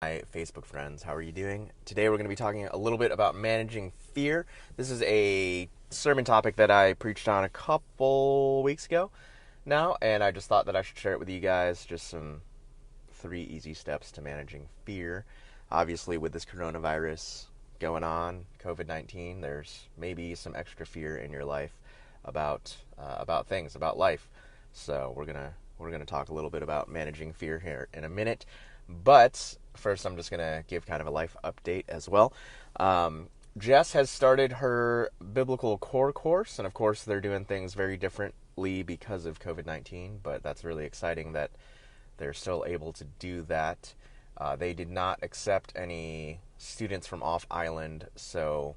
My Facebook friends, how are you doing? Today we're going to be talking a little bit about managing fear. This is a sermon topic that I preached on a couple weeks ago now, and I just thought that I should share it with you guys. Just some 3 easy steps to managing fear. Obviously, with this coronavirus going on, COVID-19, there's maybe some extra fear in your life about things, about life. So we're gonna talk a little bit about managing fear here in a minute. But first, I'm just gonna give kind of a life update as well. Jess has started her biblical core course, and of course, they're doing things very differently because of COVID-19. But that's really exciting that they're still able to do that. They did not accept any students from off island, so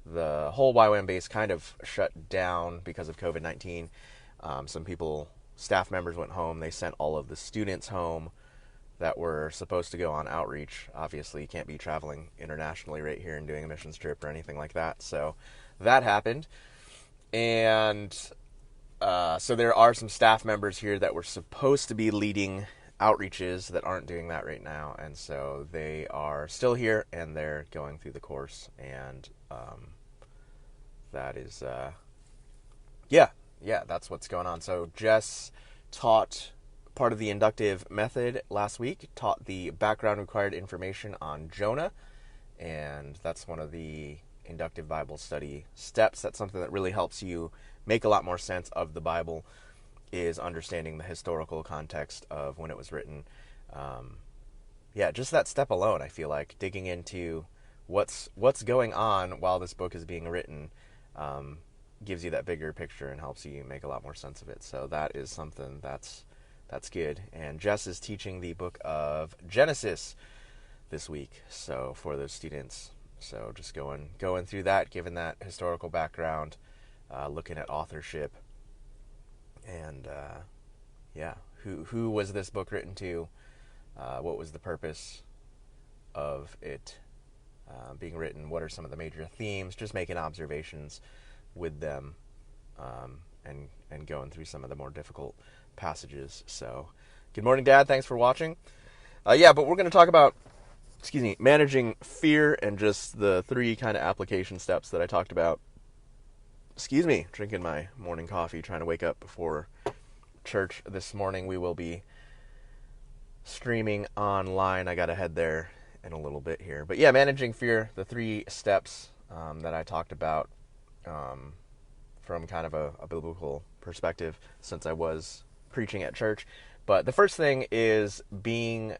the whole YWAM base kind of shut down because of COVID-19. Some people, staff members went home. They sent all of the students home that were supposed to go on outreach. Obviously, you can't be traveling internationally right here and doing a missions trip or anything like that. So that happened. And so there are some staff members here that were supposed to be leading outreaches that aren't doing that right now. And so they are still here and they're going through the course. And that is, that's what's going on. So Jess taught part of the inductive method last week, taught the background required information on Jonah, and that's one of the inductive Bible study steps. That's something that really helps you make a lot more sense of the Bible, is understanding the historical context of when it was written. Just that step alone, I feel like digging into what's going on while this book is being written gives you that bigger picture and helps you make a lot more sense of it. So that is something that's good. And Jess is teaching the book of Genesis this week, so for those students. So just going through that, given that historical background, looking at authorship, and who was this book written to? What was the purpose of it being written? What are some of the major themes? Just making observations with them, and going through some of the more difficult passages. So, good morning, Dad. Thanks for watching. But we're going to talk about, managing fear and just the 3 kind of application steps that I talked about. Drinking my morning coffee, trying to wake up before church this morning. We will be streaming online. I got to head there in a little bit here. But managing fear, the 3 steps that I talked about from kind of a biblical perspective, since I was preaching at church. But the first thing is being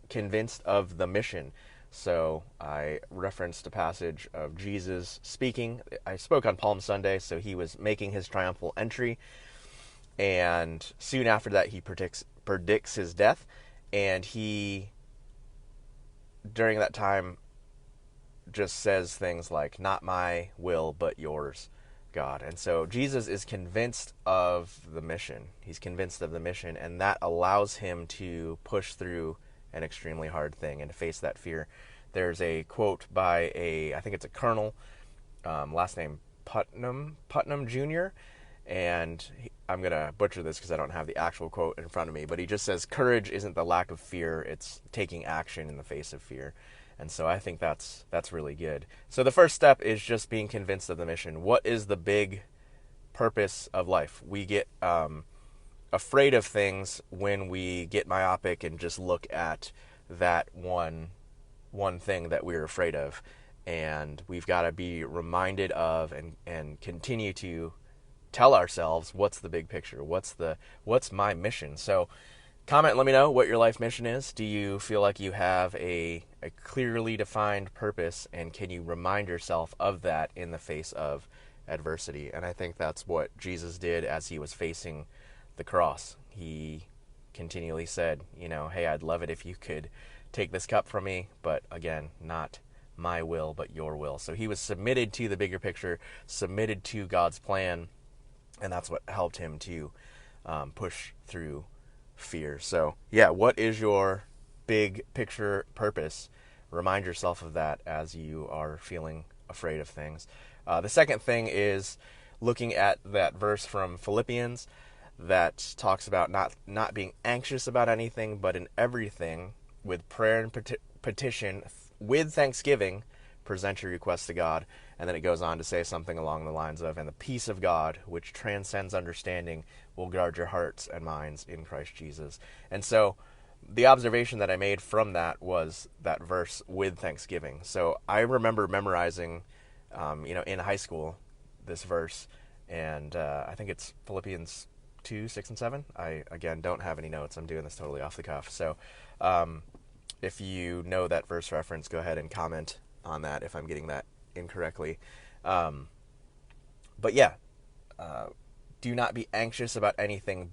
convinced of the mission. So I referenced a passage of Jesus speaking. I spoke on Palm Sunday, so he was making his triumphal entry, and soon after that he predicts his death, and he, during that time, just says things like, "Not my will, but yours, God." And so Jesus is convinced of the mission. He's convinced of the mission, and that allows him to push through an extremely hard thing and to face that fear. There's a quote by I think it's a colonel, last name Putnam Jr., and I'm going to butcher this because I don't have the actual quote in front of me, but he just says, "Courage isn't the lack of fear, it's taking action in the face of fear." And so I think that's really good. So the first step is just being convinced of the mission. What is the big purpose of life? We get afraid of things when we get myopic and just look at that one thing that we're afraid of. And we've got to be reminded of and continue to tell ourselves, what's the big picture? What's my mission? So comment, let me know what your life mission is. Do you feel like you have a clearly defined purpose, and can you remind yourself of that in the face of adversity? And I think that's what Jesus did as he was facing the cross. He continually said, "Hey, I'd love it if you could take this cup from me, but again, not my will, but your will." So he was submitted to the bigger picture, submitted to God's plan, and that's what helped him to push through fear. So what is your big picture purpose? Remind yourself of that as you are feeling afraid of things. The second thing is looking at that verse from Philippians that talks about not being anxious about anything, but in everything with prayer and petition with thanksgiving, present your requests to God. And then it goes on to say something along the lines of, and the peace of God, which transcends understanding, will guard your hearts and minds in Christ Jesus. And so the observation that I made from that was that verse with thanksgiving. So I remember memorizing, in high school, this verse, and I think it's Philippians 2, 6, and 7. I, again, don't have any notes. I'm doing this totally off the cuff. So if you know that verse reference, go ahead and comment on that if I'm getting that incorrectly. But yeah, do not be anxious about anything,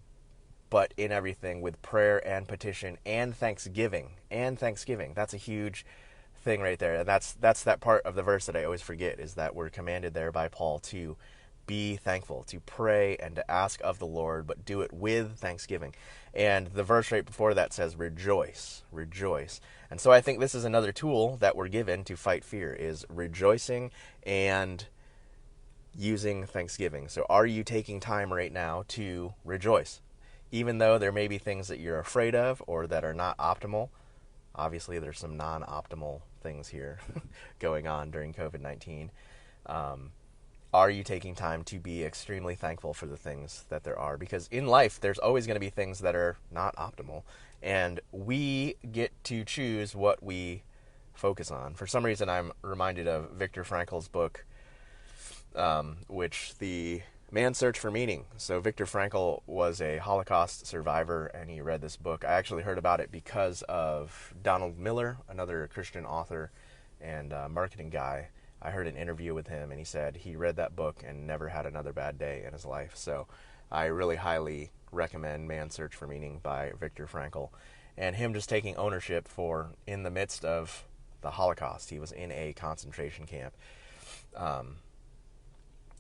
but in everything with prayer and petition and thanksgiving. And thanksgiving. That's a huge thing right there. And that's that part of the verse that I always forget, is that we're commanded there by Paul to be thankful, to pray and to ask of the Lord, but do it with thanksgiving. And the verse right before that says, rejoice, rejoice. And so I think this is another tool that we're given to fight fear, is rejoicing and using thanksgiving. So are you taking time right now to rejoice? Even though there may be things that you're afraid of or that are not optimal. Obviously, there's some non-optimal things here going on during COVID-19. Are you taking time to be extremely thankful for the things that there are? Because in life, there's always going to be things that are not optimal. And we get to choose what we focus on. For some reason, I'm reminded of Viktor Frankl's book, which the Man's Search for Meaning. So Viktor Frankl was a Holocaust survivor, and he read this book. I actually heard about it because of Donald Miller, another Christian author and marketing guy. I heard an interview with him, and he said he read that book and never had another bad day in his life. So I really highly recommend Man's Search for Meaning by Viktor Frankl. And him just taking ownership for, in the midst of the Holocaust, he was in a concentration camp.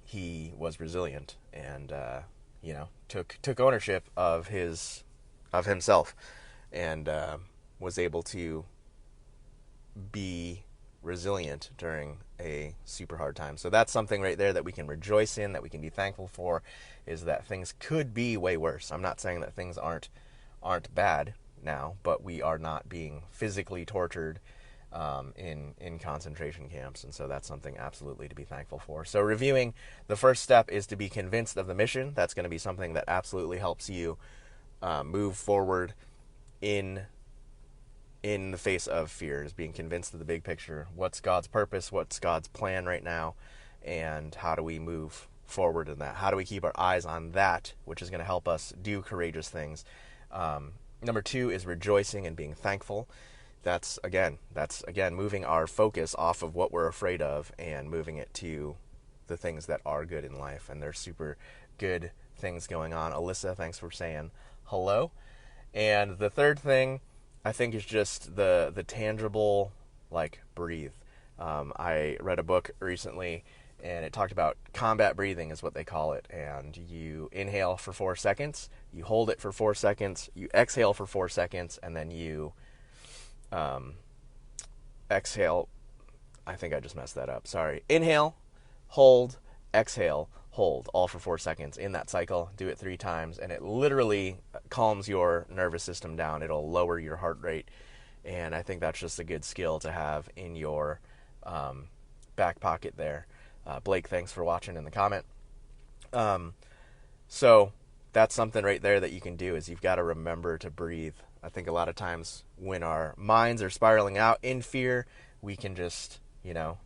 He was resilient and, took ownership of himself, and was able to be resilient during a super hard time. So that's something right there that we can rejoice in, that we can be thankful for, is that things could be way worse. I'm not saying that things aren't bad now, but we are not being physically tortured in concentration camps, and so that's something absolutely to be thankful for. So reviewing, the first step is to be convinced of the mission. That's going to be something that absolutely helps you move forward in the face of fear, is being convinced of the big picture. What's God's purpose? What's God's plan right now? And how do we move forward in that? How do we keep our eyes on that, which is going to help us do courageous things? Number 2 is rejoicing and being thankful. That's again moving our focus off of what we're afraid of and moving it to the things that are good in life. And there's super good things going on. Alyssa, thanks for saying hello. And the third thing, I think, is just the tangible, breathe. I read a book recently, and it talked about combat breathing is what they call it. And you inhale for 4 seconds, you hold it for 4 seconds, you exhale for 4 seconds, and then you exhale. I think I just messed that up. Sorry. Inhale, hold, exhale, hold, all for 4 seconds in that cycle. Do it 3 times, and it literally calms your nervous system down. It'll lower your heart rate, and I think that's just a good skill to have in your back pocket there. Blake, thanks for watching in the comment. So that's something right there that you can do, is you've got to remember to breathe. I think a lot of times when our minds are spiraling out in fear, we can just,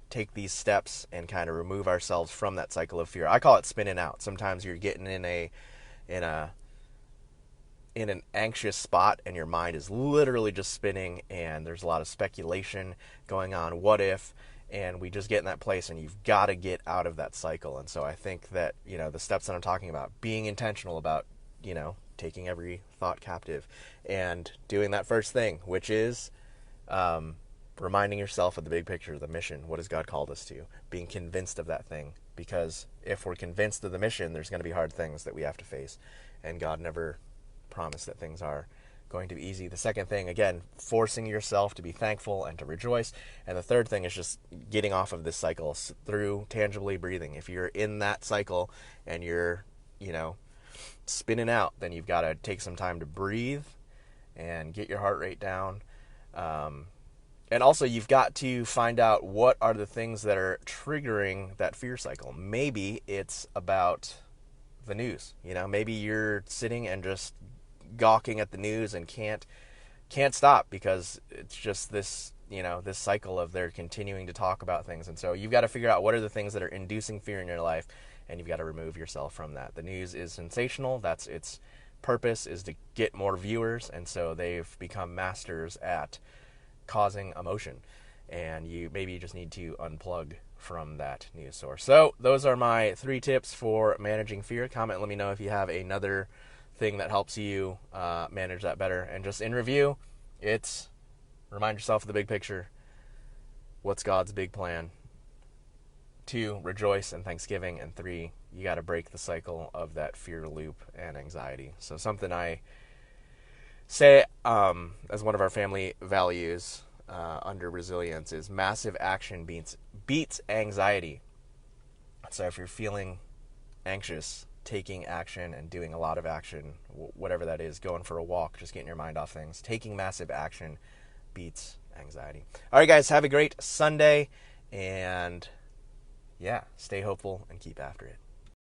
take these steps and kind of remove ourselves from that cycle of fear. I call it spinning out. Sometimes you're getting in an anxious spot and your mind is literally just spinning, and there's a lot of speculation going on. What if? And we just get in that place, and you've got to get out of that cycle. And so I think that, the steps that I'm talking about, being intentional about, taking every thought captive and doing that first thing, which is reminding yourself of the big picture, the mission. What has God called us to? Being convinced of that thing. Because if we're convinced of the mission, there's going to be hard things that we have to face. And God never promised that things are going to be easy. The second thing, again, forcing yourself to be thankful and to rejoice. And the third thing is just getting off of this cycle through tangibly breathing. If you're in that cycle and you're, spinning out, then you've got to take some time to breathe and get your heart rate down. And also, you've got to find out what are the things that are triggering that fear cycle. Maybe it's about the news. Maybe you're sitting and just gawking at the news and can't stop because it's just this cycle of they're continuing to talk about things. And so you've got to figure out what are the things that are inducing fear in your life, and you've got to remove yourself from that. The news is sensational. That's its purpose, is to get more viewers, and so they've become masters at causing emotion, and you just need to unplug from that news source. So those are my 3 tips for managing fear. Comment, let me know if you have another thing that helps you manage that better. And just in review, it's remind yourself of the big picture. What's God's big plan? 2, rejoice in Thanksgiving. And 3, you got to break the cycle of that fear loop and anxiety. So something I say as one of our family values under resilience is massive action beats anxiety. So if you're feeling anxious, taking action and doing a lot of action, whatever that is, going for a walk, just getting your mind off things, taking massive action beats anxiety. All right, guys, have a great Sunday, and yeah, stay hopeful and keep after it.